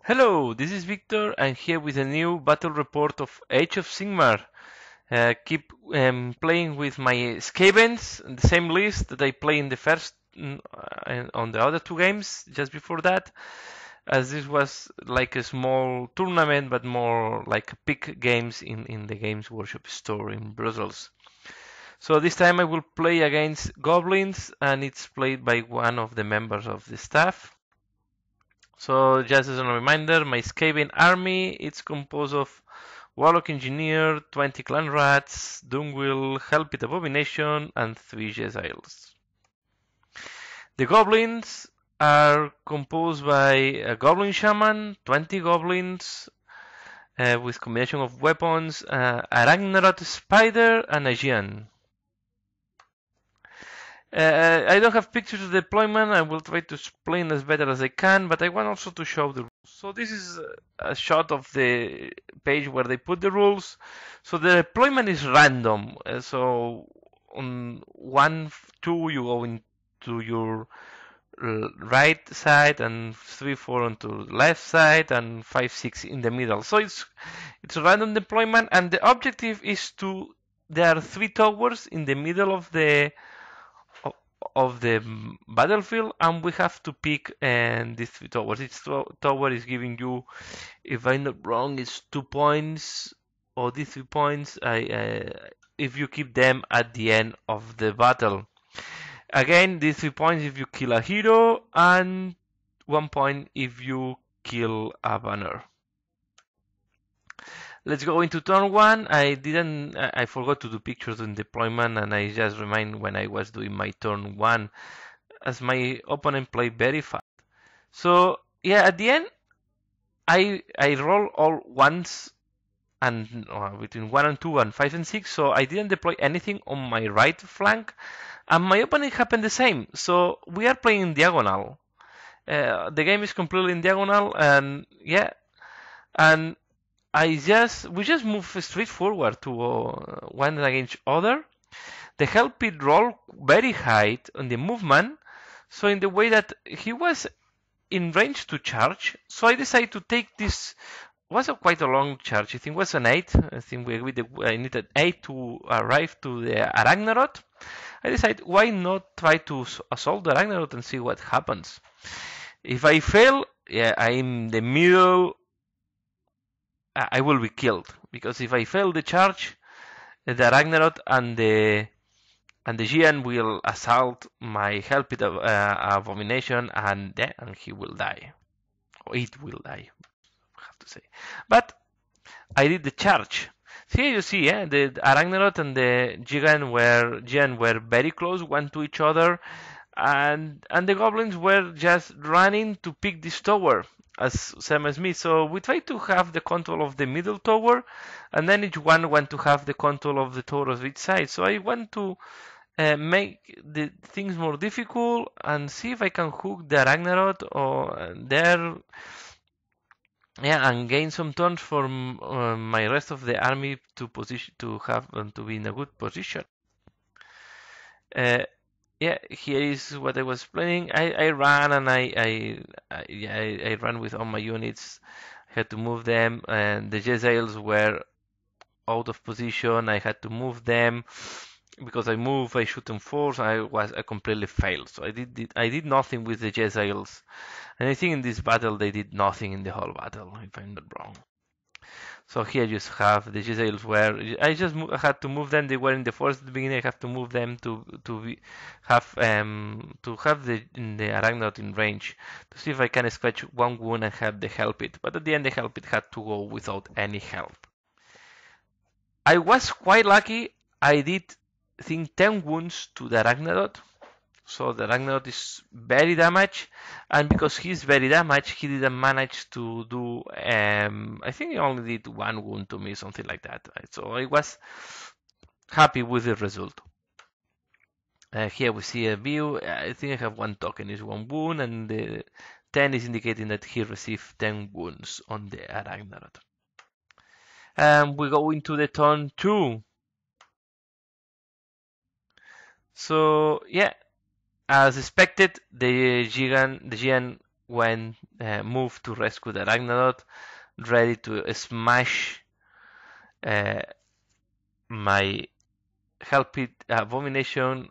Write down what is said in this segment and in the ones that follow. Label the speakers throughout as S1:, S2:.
S1: Hello, this is Victor. I'm here with a new battle report of Age of Sigmar. Keep playing with my Skavens, the same list that I play in the first on the other two games just before that, as this was like a small tournament, but more like pick games in the Games Workshop store in Brussels. So this time I will play against Goblins, and it's played by one of the members of the staff. So just as a reminder, my Skaven army it's composed of Warlock Engineer, 20 Clan Rats, Dunwil, Hellpit Abomination, and 3 Jezails. The Goblins are composed by a Goblin Shaman, 20 Goblins, with combination of weapons, a Ragnarok Spider, and a Giant. I don't have pictures of deployment. I will try to explain as better as I can, but I want also to show the rules. So this is a shot of the page where they put the rules. So the deployment is random. So on 1, 2 you go into your right side, and 3, 4 onto left side, and 5, 6 in the middle. So it's a random deployment, and the objective is to there are 3 towers in the middle of the battlefield, and we have to pick these 3 towers. Each tower is giving you, if I'm not wrong, it's 2 points, or these 3 points if you keep them at the end of the battle. Again, these 3 points if you kill a hero, and 1 point if you kill a banner. Let's go into turn 1. I forgot to do pictures in deployment, and I just remind when I was doing my turn 1, as my opponent played very fast. So yeah, at the end, I roll all ones, and between 1 and 2 and 5 and 6, so I didn't deploy anything on my right flank, and my opponent happened the same. So we are playing in diagonal. The game is completely in diagonal, and yeah, and we just move straight forward to one against other. The Hellpit roll very high on the movement, so in the way that he was in range to charge. So I decided to take this. Was quite a long charge. I think it was an 8. I think we agreed that I needed 8 to arrive to the Ragnarok. I decided why not try to assault the Ragnarok and see what happens. If I fail, yeah, I'm in the middle. I will be killed, because if I fail the charge, the Ragnarok and the Giant will assault my Hellpit Abomination, and he will die, or it will die, I have to say. But I did the charge. Here you see, the Ragnarok and the Giant were very close one to each other, and the Goblins were just running to pick this tower, as same as me. So we try to have the control of the middle tower, and then each one want to have the control of the tower of each side. So I want to make the things more difficult and see if I can hook the Ragnarok or there, yeah, and gain some turns for my rest of the army to be in a good position. Yeah, here is what I was planning. I ran, and I ran with all my units. I had to move them, and the Jezails were out of position. I had to move them because I shoot them force. I completely failed. So I did nothing with the Jezails, and I think in this battle they did nothing in the whole battle, if I'm not wrong. So here you have the Jezails where I had to move them. They were in the forest at the beginning. I have to move them to have the Ragnarok in range to see if I can scratch one wound and have the Hellpit. But at the end, the Hellpit had to go without any help. I was quite lucky. I did, I think, 10 wounds to the Ragnarok. So the Ragnarok is very damaged, and because he's very damaged, he didn't manage to do. I think he only did 1 wound to me, something like that. Right? So I was happy with the result. Here we see a view. I think I have 1 token, is 1 wound, and the 10 is indicating that he received 10 wounds on the Ragnarok. We go into the turn 2. So yeah. As expected, the Giant went moved to rescue the Ragnarok, ready to smash my Help It Abomination,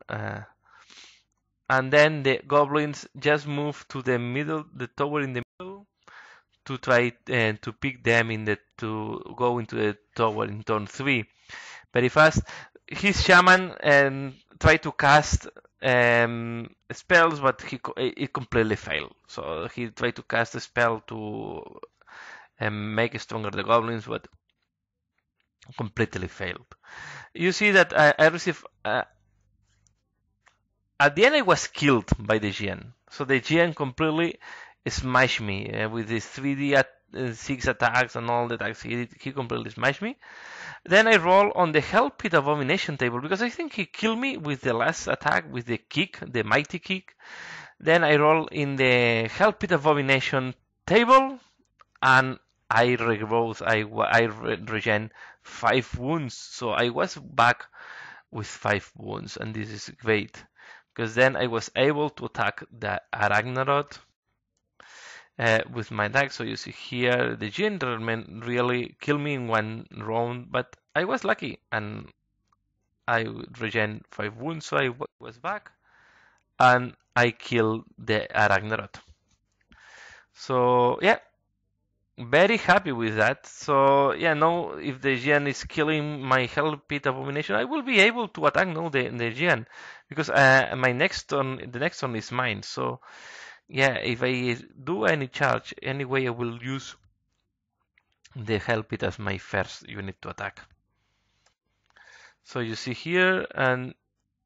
S1: and then the goblins just moved to the middle, the tower in the middle, to try to pick them to go into the tower in turn 3 very fast. His shaman tried to cast spells, but it completely failed. So he tried to cast a spell to make stronger the goblins, but completely failed. You see that I received. At the end, I was killed by the Giant. So the Giant completely smashed me with his 3D 6 attacks and all the attacks. He completely smashed me. Then I roll on the Help It Abomination table because I think he killed me with the last attack with the kick, the mighty kick. Then I roll in the Help It Abomination table and I regrowth. I regen 5 wounds. So I was back with 5 wounds, and this is great because then I was able to attack the Ragnarok with my attack. So you see here the gentleman really killed me in one round, but I was lucky and I regen 5 wounds, so I was back and I killed the Ragnarok. So yeah, very happy with that. So yeah, now if the Giant is killing my Help It Abomination, I will be able to attack now the Giant because my next turn, the next turn is mine. So yeah, if I do any charge anyway, I will use the Help It as my first unit to attack. So you see here, and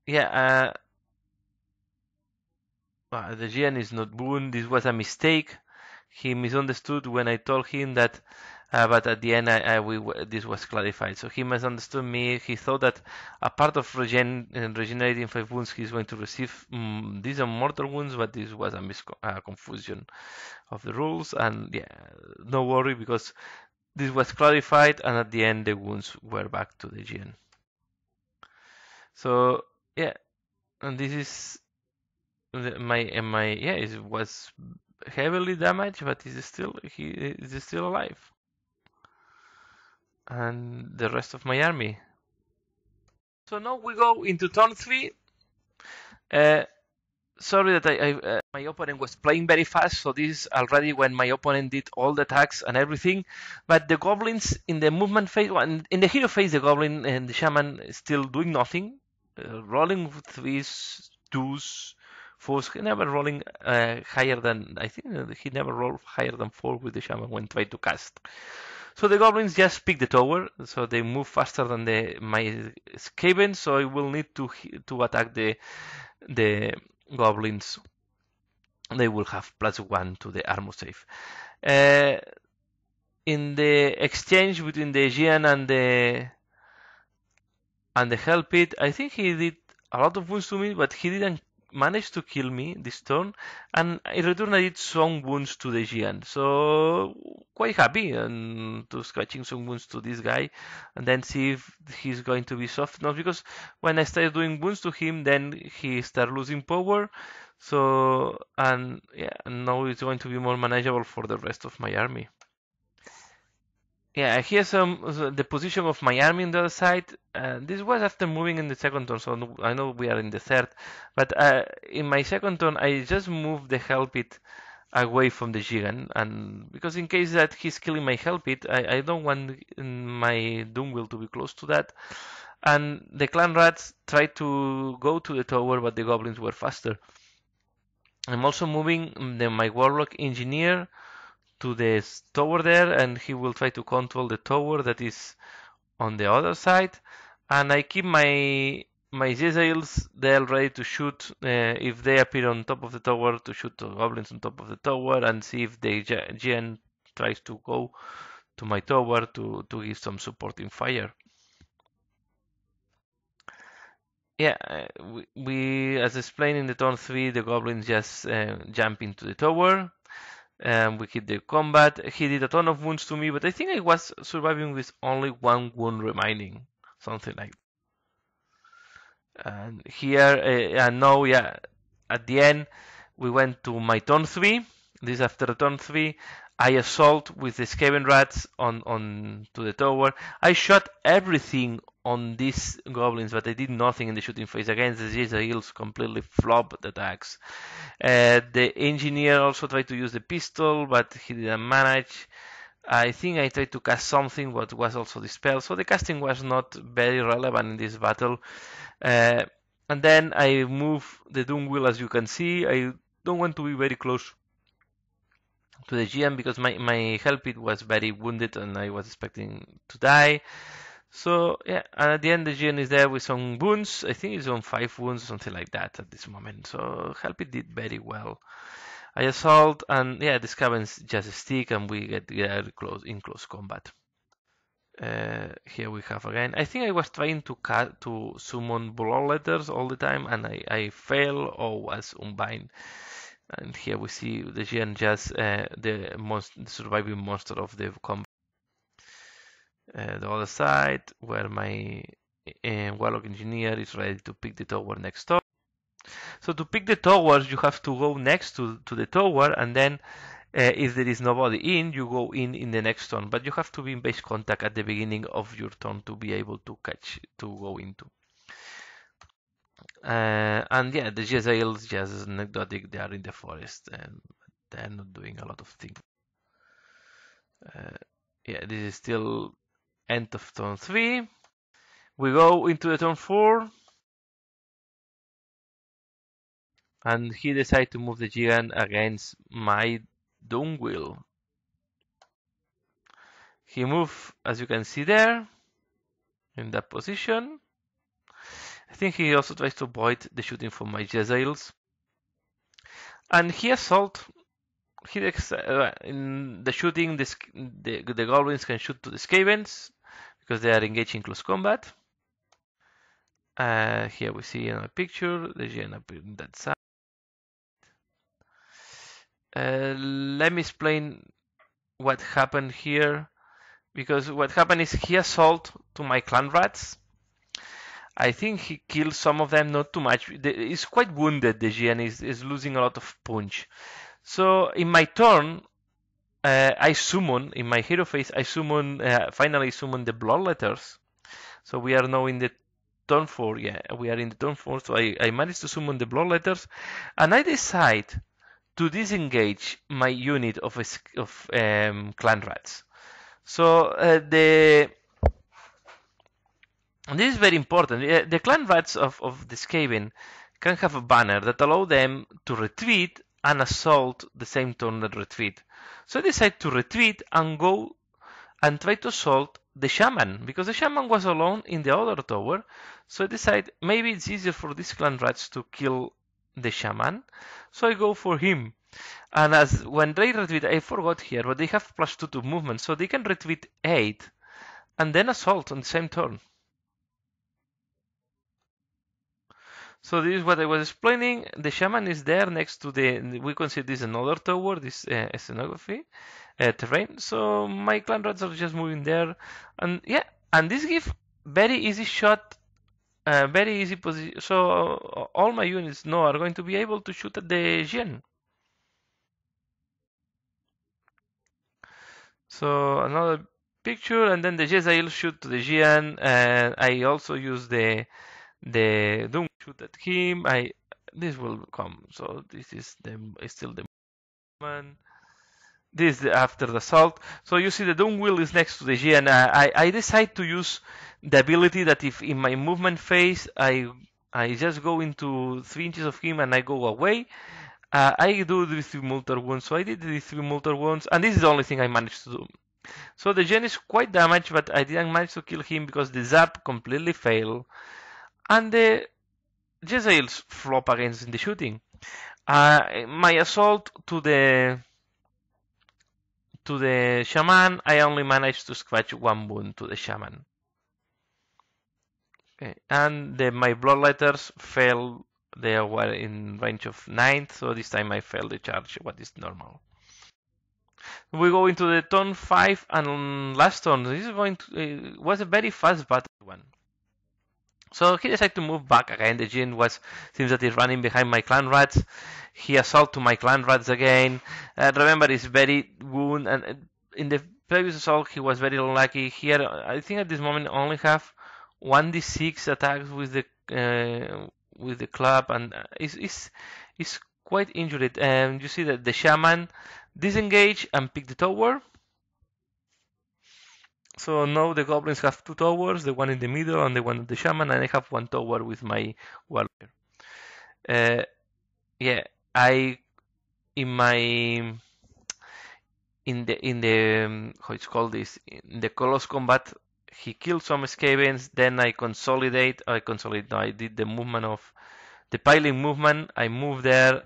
S1: yeah, the Giant is not wounded. This was a mistake. He misunderstood when I told him that, but at the end this was clarified. So he misunderstood me. He thought that a part of regenerating 5 wounds he's going to receive these are mortal wounds, but this was a confusion of the rules. And yeah, no worry because this was clarified, and at the end the wounds were back to the Giant. So yeah, and this is yeah, it was heavily damaged, but he is still alive. And the rest of my army. So now we go into turn 3. Sorry that my opponent was playing very fast, so this is already when my opponent did all the attacks and everything. But the goblins in the movement phase, in the hero phase, the goblin and the shaman still doing nothing, rolling with 3s, 2s, 4s. He never rolling higher than, I think he never rolled higher than 4 with the shaman when trying to cast. So the goblins just pick the tower, so they move faster than my Skavens, so I will need to attack the goblins. They will have +1 to the armor save. In the exchange between the Giant and the Help It, I think he did a lot of wounds to me, but he didn't manage to kill me this turn, and in return I did some wounds to the Giant. So quite happy and to scratching some wounds to this guy, and then see if he's going to be soft enough. Because when I started doing wounds to him, then he started losing power. So and yeah, now it's going to be more manageable for the rest of my army. Yeah, here's the position of my army on the other side. This was after moving in the second turn, so I know we are in the third. But in my second turn, I just moved the Help It away from the Gigan, and because in case that he's killing my Help It, I don't want my Doomwheel to be close to that. And the Clan Rats tried to go to the tower, but the Goblins were faster. I'm also moving my Warlock Engineer to the tower there, and he will try to control the tower that is on the other side. And I keep my Jezzails there ready to shoot if they appear on top of the tower, to shoot the goblins on top of the tower, and see if the Giant tries to go to my tower to give some supporting fire. Yeah, we as explained in the turn 3, the goblins just jump into the tower. We hit the combat. He did a ton of wounds to me, but I think I was surviving with only 1 wound remaining, something like that. And here, and now, yeah, at the end, we went to my turn 3. This after turn 3, I assault with the Skaven rats on to the tower. I shot everything on these goblins, but I did nothing in the shooting phase. Against the Jezzails, completely flopped the attacks. The engineer also tried to use the pistol, but he didn't manage. I think I tried to cast something, but was also dispelled. So the casting was not very relevant in this battle. And then I move the Doom Wheel, as you can see. I don't want to be very close to the GM because my Helpit was very wounded and I was expecting to die. So yeah, and at the end the GM is there with some wounds. I think he's on 5 wounds, something like that at this moment. So Helpit did very well. I assault and yeah, the Skavens just stick and we get in close combat. Here we have again. I think I was trying to summon blood letters all the time and I fail or was unbind. And here we see the GN just the surviving monster of the combat. The other side where my Warlock Engineer is ready to pick the tower next door. So to pick the towers, you have to go next to the tower, and then if there is nobody in, you go in the next turn. But you have to be in base contact at the beginning of your turn to be able to go into. And yeah, the Jezzails just anecdotic. They are in the forest and they're not doing a lot of things. Yeah, this is still end of turn 3. We go into the turn 4. And he decided to move the gigant against my Doom Wheel. He moved, as you can see there, in that position. I think he also tries to avoid the shooting from my Jezzails. And he assault. In the shooting, the Goblins can shoot to the Skavens because they are engaged in close combat. Here we see in a picture the Gen up in that side. Let me explain what happened here, because what happened is he assault to my clan rats. I think he killed some of them, not too much. He's quite wounded, the GN is losing a lot of punch. So in my turn, I summon, in my hero phase, I summon, finally summon the blood letters. So we are now in the turn 4, yeah, we are in the turn 4, so I managed to summon the blood letters, and I decide to disengage my unit of clan rats. So this is very important. The clan rats of the Skaven can have a banner that allow them to retreat and assault the same turn that retreat. So I decide to retreat and go and try to assault the shaman, because the shaman was alone in the other tower. So I decide maybe it's easier for these clan rats to kill the shaman. So I go for him. And as when they retreat, I forgot here, but they have +2 to movement, so they can retreat 8 and then assault on the same turn. So this is what I was explaining. The shaman is there next to we consider this another tower, this scenography terrain. So my clan rats are just moving there, and yeah, and this gives very easy shot, very easy position. So all my units now are going to be able to shoot at the gen. So another picture, and then the Jezzail shoot to the Gian, and I also use the Doom shoot at him. This will come. So this is still the movement. This is after the assault. So you see the Doom wheel is next to the Gian. I decide to use the ability that if in my movement phase I just go into 3 inches of him and I go away. I do the 3 mortar wounds, so I did the 3 mortar wounds, and this is the only thing I managed to do. So the gen is quite damaged, but I didn't manage to kill him because the zap completely failed, and the Jezzails flop against the shooting. My assault to the shaman, I only managed to scratch 1 wound to the shaman. Okay. And my blood letters fell. They were in range of 9, so this time I failed the charge, what is normal. We go into the turn 5 and last turn. This is was a very fast battle one. So he decided to move back again. The Jin seems that he's running behind my clan rats. He assault to my clan rats again. Remember, he's very wound, and in the previous assault he was very unlucky. Here, I think at this moment I only have 1d6 attacks with the club, and is quite injured. You see that the shaman disengage and pick the tower. So now the goblins have two towers, the one in the middle and the one of the shaman, and I have one tower with my warrior. Yeah, I in my in the how it's called this in the close combat, he killed some Skavens. Then I consolidate. No, I did the movement of the piling movement. I moved there.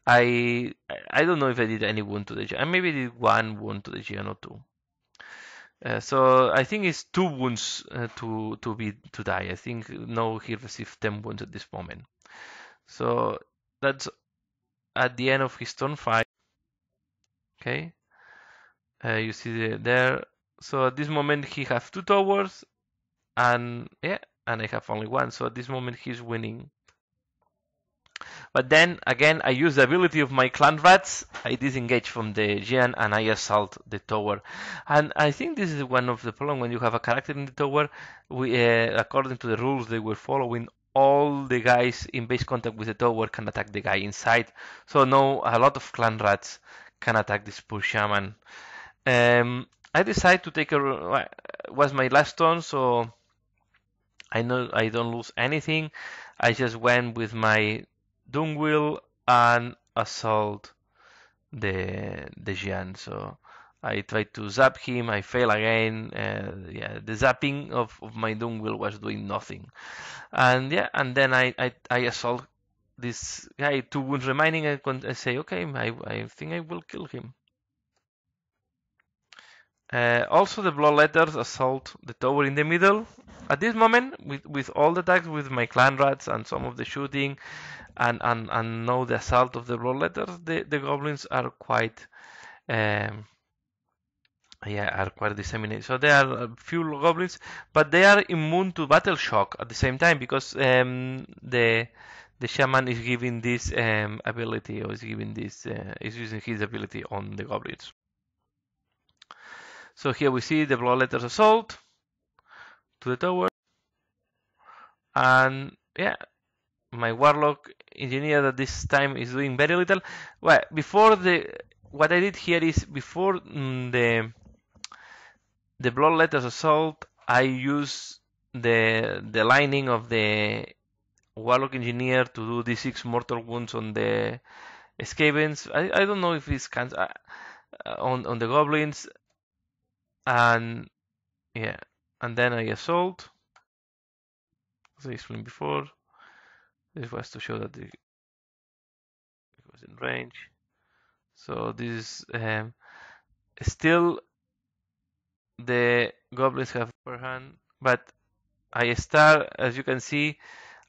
S1: I don't know if I did any wound to the giant. I maybe did one wound to the giant or two. So I think it's 2 wounds to die. I think no, he received 10 wounds at this moment. So that's at the end of his turn 5. Okay, you see there. So at this moment he has 2 towers, and yeah, and I have only 1. So at this moment he's winning. But then again, I use the ability of my clan rats. I disengage from the giant and I assault the tower. And I think this is one of the problems when you have a character in the tower. According to the rules they were following, all the guys in base contact with the tower can attack the guy inside. So now a lot of clan rats can attack this poor shaman. I decided to take was my last turn, so I know I don't lose anything. I just went with my Dunwheel and assault the giant. So I tried to zap him. I fail again. Yeah, the zapping of my Dunwheel was doing nothing. And yeah, and then I assault this guy. 2 wounds remaining. I say, okay, I think I will kill him. Also, the bloodletters assault the tower in the middle. At this moment, with all the attacks with my clan rats and some of the shooting, and now the assault of the bloodletters, the goblins are quite are quite disseminated. So there are a few goblins, but they are immune to battle shock at the same time because the shaman is giving this ability, or is giving this is using his ability on the goblins. So here we see the bloodletters assault to the tower, and yeah, my warlock engineer at this time is doing very little. Well, what I did here is before the bloodletters assault, I use the lining of the warlock engineer to do d6 mortal wounds on the Skavens. I don't know if it's on the goblins. And yeah, and then I assault. As I explained before, this was to show that it was in range. So this is still the goblins have upper hand, but I start, as you can see,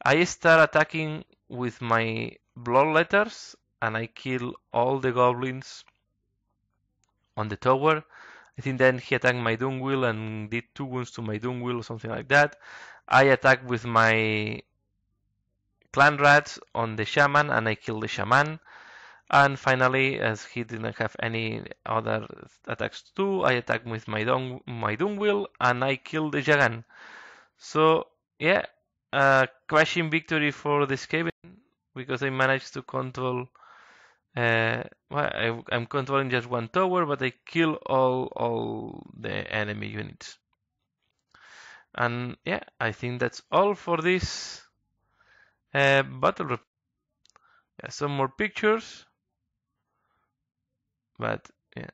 S1: I start attacking with my bloodletters, and I kill all the goblins on the tower. I think then he attacked my Dunwheel and did 2 wounds to my Dunwheel or something like that. I attack with my clan rats on the shaman and I kill the shaman. And finally, as he didn't have any other attacks to do, I attack with my Dunwheel and I kill the Jagan. So yeah, crashing victory for the Skaven because I managed to control. Well, I'm controlling just one tower, but I kill all the enemy units. And yeah, I think that's all for this battle report. Yeah, some more pictures, but yeah,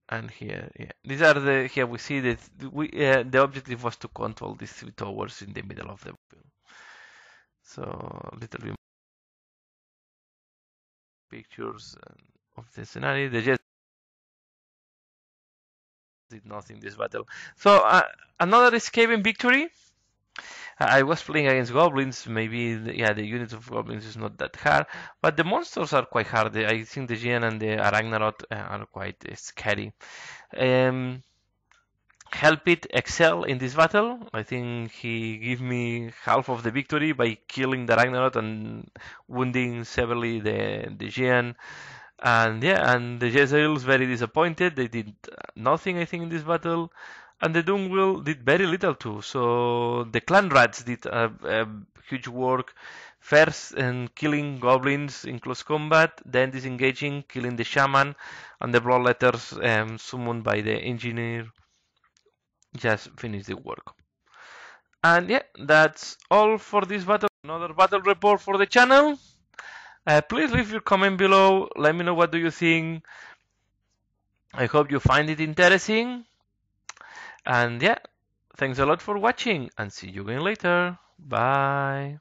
S1: and here, yeah, these are here we see that the objective was to control these 3 towers in the middle of the field. So a little bit pictures of the scenario. The Jets did nothing this battle. So another Skaven victory. I was playing against goblins. Maybe the units of goblins is not that hard, but the monsters are quite hard. I think the Giant and the Ragnarok are quite scary. help it excel in this battle. I think he gave me half of the victory by killing the Ragnarok and wounding severely the Giant. And yeah, and the Jezreel's very disappointed. They did nothing, I think, in this battle. And the Doomwheel did very little too. So the Clan Rats did a huge work. First, in killing goblins in close combat, then disengaging, killing the shaman, and the bloodletters summoned by the engineer just finish the work. And yeah, that's all for this battle. Another battle report for the channel. Please leave your comment below. Let me know what do you think. I hope you find it interesting. And yeah, thanks a lot for watching and see you again later. Bye.